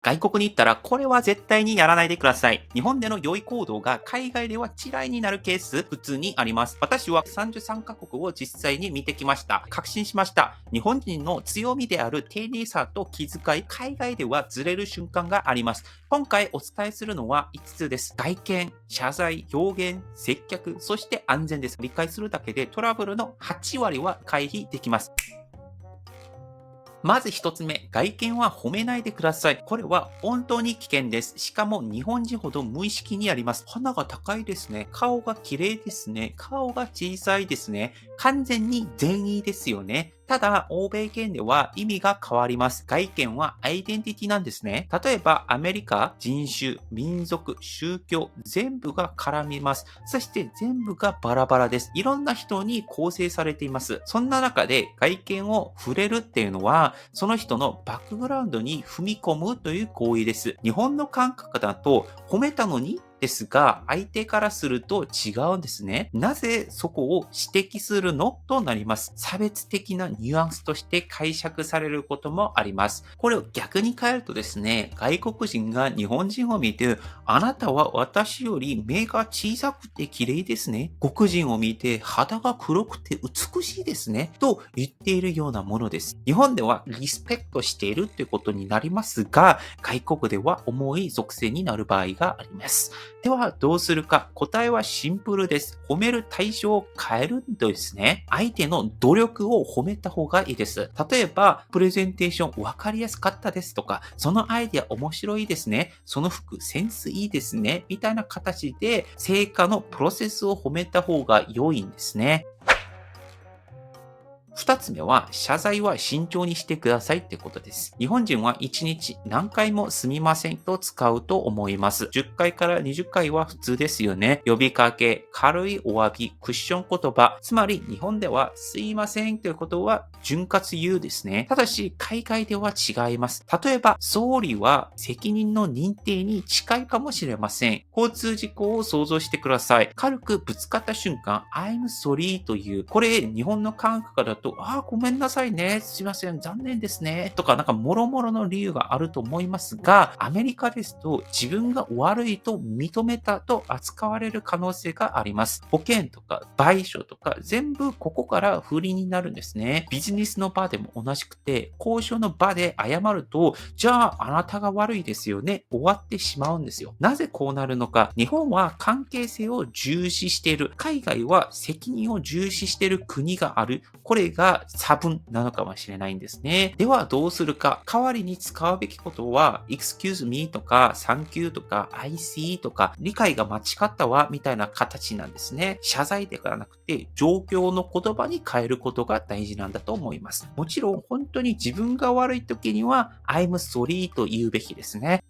外国に行ったらこれは絶対にやらないでください。日本での良い行動が海外では嫌いになるケース普通にあります。私は33カ国を実際に見てきました。確信しました。日本人の強みである丁寧さと気遣い、海外ではずれる瞬間があります。今回お伝えするのは5つです。外見、謝罪、表現、接客、そして安全です。理解するだけでトラブルの8割は回避できます。まず一つ目、外見は褒めないでください。これは本当に危険です。しかも日本人ほど無意識にあります。鼻が高いですね。顔が綺麗ですね。顔が小さいですね。完全に善意ですよね。ただ、欧米圏では意味が変わります。外見はアイデンティティなんですね。例えば、アメリカ、人種、民族、宗教、全部が絡みます。そして全部がバラバラです。いろんな人に構成されています。そんな中で外見を触れるっていうのは、その人のバックグラウンドに踏み込むという行為です。日本の感覚だと、褒めたのにですが、相手からすると違うんですね。なぜそこを指摘するのとなります。差別的なニュアンスとして解釈されることもあります。これを逆に変えるとですね、外国人が日本人を見て、あなたは私より目が小さくて綺麗ですね。黒人を見て肌が黒くて美しいですね。と言っているようなものです。日本ではリスペクトしているということになりますが、外国では重い属性になる場合があります。ではどうするか。答えはシンプルです。褒める対象を変えるんですね。相手の努力を褒めた方がいいです。例えば、プレゼンテーション分かりやすかったですとか、そのアイデア面白いですね。その服センスいいですね。みたいな形で成果のプロセスを褒めた方が良いんですね。二つ目は、謝罪は慎重にしてくださいってことです。日本人は1日何回もすみませんと使うと思います。10回から20回は普通ですよね。呼びかけ、軽いお詫び、クッション言葉。つまり日本ではすいませんということは潤滑油ですね。ただし、海外では違います。例えば、総理は責任の認定に近いかもしれません。交通事故を想像してください。軽くぶつかった瞬間、I'm sorry という、これ日本の感覚だと、ごめんなさいね。すいません。残念ですね。とか、もろもろの理由があると思いますが、アメリカですと、自分が悪いと認めたと扱われる可能性があります。保険とか賠償とか、全部ここから不利になるんですね。ビジネスの場でも同じくて、交渉の場で謝ると、じゃあ、あなたが悪いですよね。終わってしまうんですよ。なぜこうなるのか。日本は関係性を重視している。海外は責任を重視している国がある。これが差分なのかもしれないんですね。ではどうするか。代わりに使うべきことは、excuse me とか thank you とか I see とか理解が間違ったわみたいな形なんですね。謝罪ではなくて状況の言葉に変えることが大事なんだと思います。もちろん本当に自分が悪い時には I'm sorry と言うべきですね。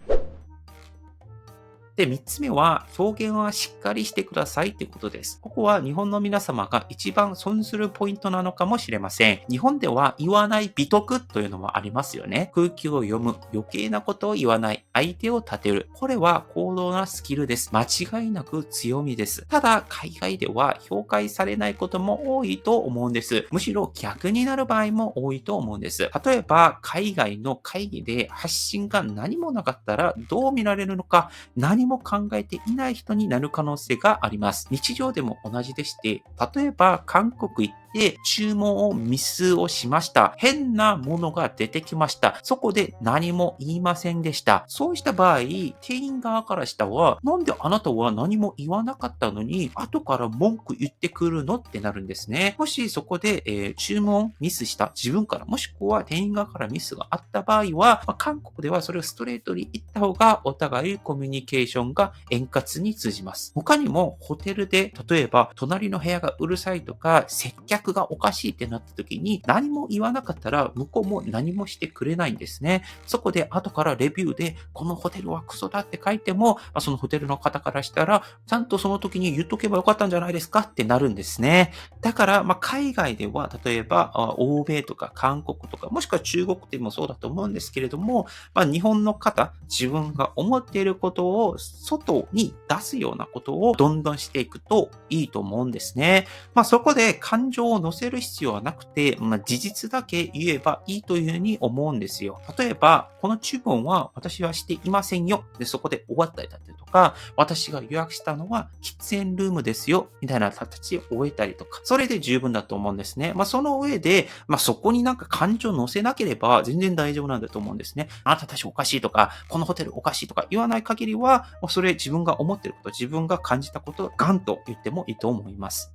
で、3つ目は、表現はしっかりしてくださいってことです。ここは日本の皆様が一番損するポイントなのかもしれません。日本では言わない美徳というのもありますよね。空気を読む、余計なことを言わない、相手を立てる。これは高度なスキルです。間違いなく強みです。ただ、海外では評価されないことも多いと思うんです。むしろ逆になる場合も多いと思うんです。例えば、海外の会議で発信が何もなかったらどう見られるのか、何も考えていない人になる可能性があります。日常でも同じでして、例えば韓国行って注文をミスをしました。変なものが出てきました。そこで何も言いませんでした。そうした場合、店員側からしたら、なんであなたは何も言わなかったのに、後から文句言ってくるのってなるんですね。もしそこで、注文ミスした自分から、もしくは店員側からミスがあった場合は、韓国ではそれをストレートに言った方がお互いコミュニケーションが円滑に通じます。他にもホテルで例えば隣の部屋がうるさいとか接客がおかしいってなった時に何も言わなかったら向こうも何もしてくれないんですね。そこで後からレビューでこのホテルはクソだって書いてもそのホテルの方からしたらちゃんとその時に言っとけばよかったんじゃないですかってなるんですね。だから海外では例えば欧米とか韓国とかもしくは中国でもそうだと思うんですけれども、日本の方自分が思っていることを外に出すようなことをどんどんしていくといいと思うんですね。そこで感情情を載せる必要はなくて、事実だけ言えばいいというふうに思うんですよ。例えば、この注文は私はしていませんよ。で、そこで終わったりだったりとか、私が予約したのは喫煙ルームですよ。みたいな形で終えたりとか、それで十分だと思うんですね。その上で、そこになんか感情を載せなければ全然大丈夫なんだと思うんですね。あなたたちおかしいとか、このホテルおかしいとか言わない限りは、それ自分が思っていること、自分が感じたことをガンと言ってもいいと思います。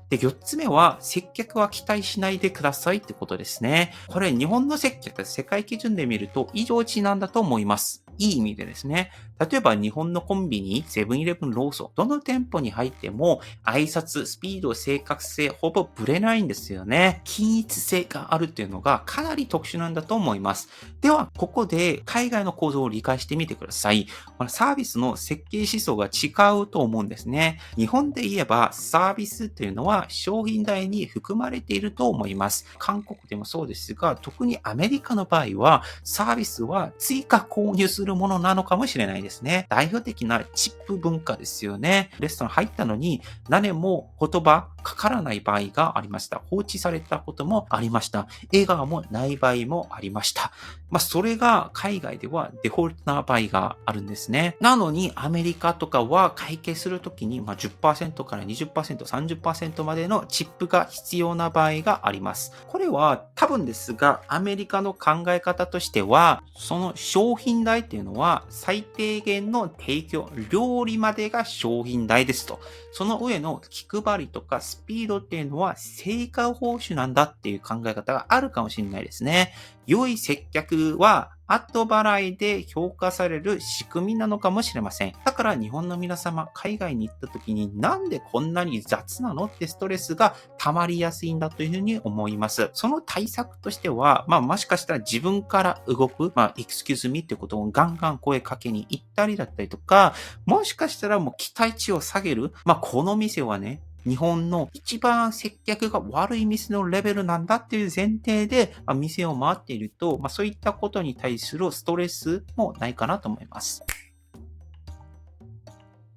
で、4つ目は、接客は期待しないでくださいってことですね。これ、日本の接客、世界基準で見ると異常値なんだと思います。いい意味でですね。例えば、日本のコンビニ、セブンイレブン、ローソン、どの店舗に入っても、挨拶、スピード、正確性、ほぼブレないんですよね。均一性があるっていうのがかなり特殊なんだと思います。では、ここで海外の構造を理解してみてください。サービスの設計思想が違うと思うんですね。日本で言えば、サービスというのは商品代に含まれていると思います。韓国でもそうですが、特にアメリカの場合は、サービスは追加購入するものなのかもしれないですね。代表的なチップ文化ですよね。レストラン入ったのに何年も言葉かからない場合がありました。放置されたこともありました。笑顔もない場合もありました。それが海外ではデフォルトな場合があるんですね。なのにアメリカとかは会計するときに10% から 20%、30% までのチップが必要な場合があります。これは多分ですが、アメリカの考え方としては、その商品代っていうのは最低限の提供、料理までが商品代ですと。その上の気配りとかスピードっていうのは成果報酬なんだっていう考え方があるかもしれないですね。良い接客は後払いで評価される仕組みなのかもしれません。だから日本の皆様、海外に行った時になんでこんなに雑なのってストレスが溜まりやすいんだというふうに思います。その対策としては、もしかしたら自分から動く、excuse me ってことをガンガン声かけに行ったりだったりとか、もしかしたらもう期待値を下げる。この店はね、日本の一番接客が悪い店のレベルなんだっていう前提で、店を回っていると、そういったことに対するストレスもないかなと思います。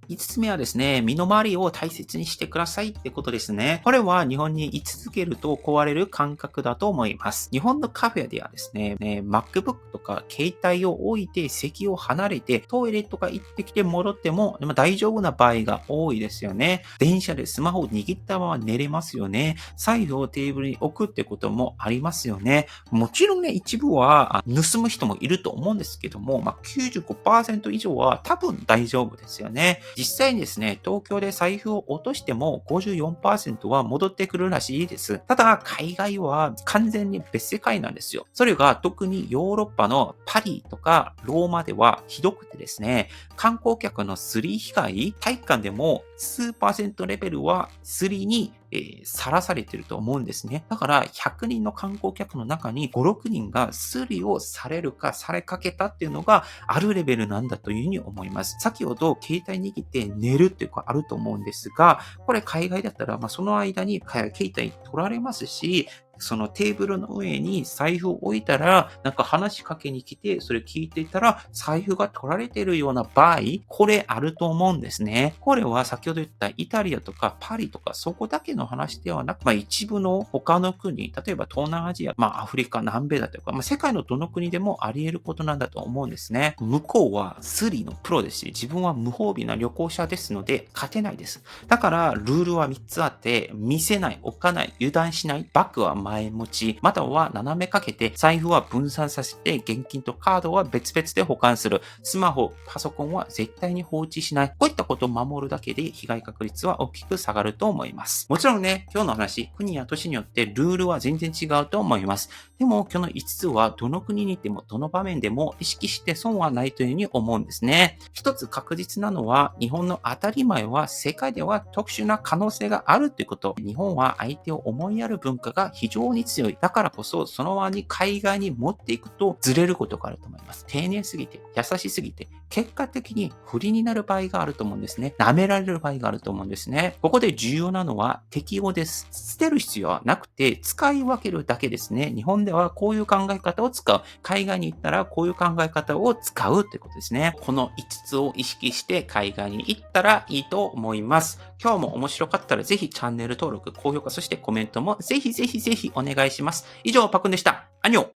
5つ目はですね、身の回りを大切にしてくださいってことですね。これは日本に居続けると壊れる感覚だと思います。日本のカフェではですね、MacBook とか携帯を置いて席を離れてトイレとか行ってきて戻っても大丈夫な場合が多いですよね。電車でスマホを握ったまま寝れますよね。財布をテーブルに置くってこともありますよね。もちろんね、一部は盗む人もいると思うんですけども、95% 以上は多分大丈夫ですよね。実際にですね、東京で財布を落としても 54% は戻ってくるらしいです。ただ、海外は完全に別世界なんですよ。それが特にヨーロッパのパリとかローマではひどくてですね、観光客のスリ被害、体育館でも数%レベルはスリにさらされていると思うんですね。だから100人の観光客の中に5、6人がスリをされるかされかけたっていうのがあるレベルなんだというふうに思います。先ほど携帯握って寝るっていうかあると思うんですが、これ海外だったらその間に携帯取られますし、そのテーブルの上に財布を置いたら、なんか話しかけに来て、それ聞いていたら、財布が取られているような場合、これあると思うんですね。これは先ほど言ったイタリアとかパリとかそこだけの話ではなく、一部の他の国、例えば東南アジア、アフリカ、南米だとか、世界のどの国でもあり得ることなんだと思うんですね。向こうはスリのプロですし、自分は無防備な旅行者ですので、勝てないです。だから、ルールは3つあって、見せない、置かない、油断しない、バッグは前持ち、または斜めかけて、財布は分散させて、現金とカードは別々で保管する。スマホ、パソコンは絶対に放置しない。こういったことを守るだけで被害確率は大きく下がると思います。もちろんね、今日の話、国や都市によってルールは全然違うと思います。でも、今日の5つはどの国に行っても、どの場面でも意識して損はないというふうに思うんですね。一つ確実なのは、日本の当たり前は世界では特殊な可能性があるということ。日本は相手を思いやる文化が非常に強い。だからこそ、その輪に海外に持っていくとずれることがあると思います。丁寧すぎて、優しすぎて、結果的に不利になる場合があると思うんですね。舐められる場合があると思うんですね。ここで重要なのは適用です。捨てる必要はなくて、使い分けるだけですね。日本ではこういう考え方を使う。海外に行ったらこういう考え方を使うということですね。この5つを意識して海外に行ったらいいと思います。今日も面白かったらぜひチャンネル登録、高評価、そしてコメントもぜひぜひぜひお願いします。以上、パクンでした。アニョ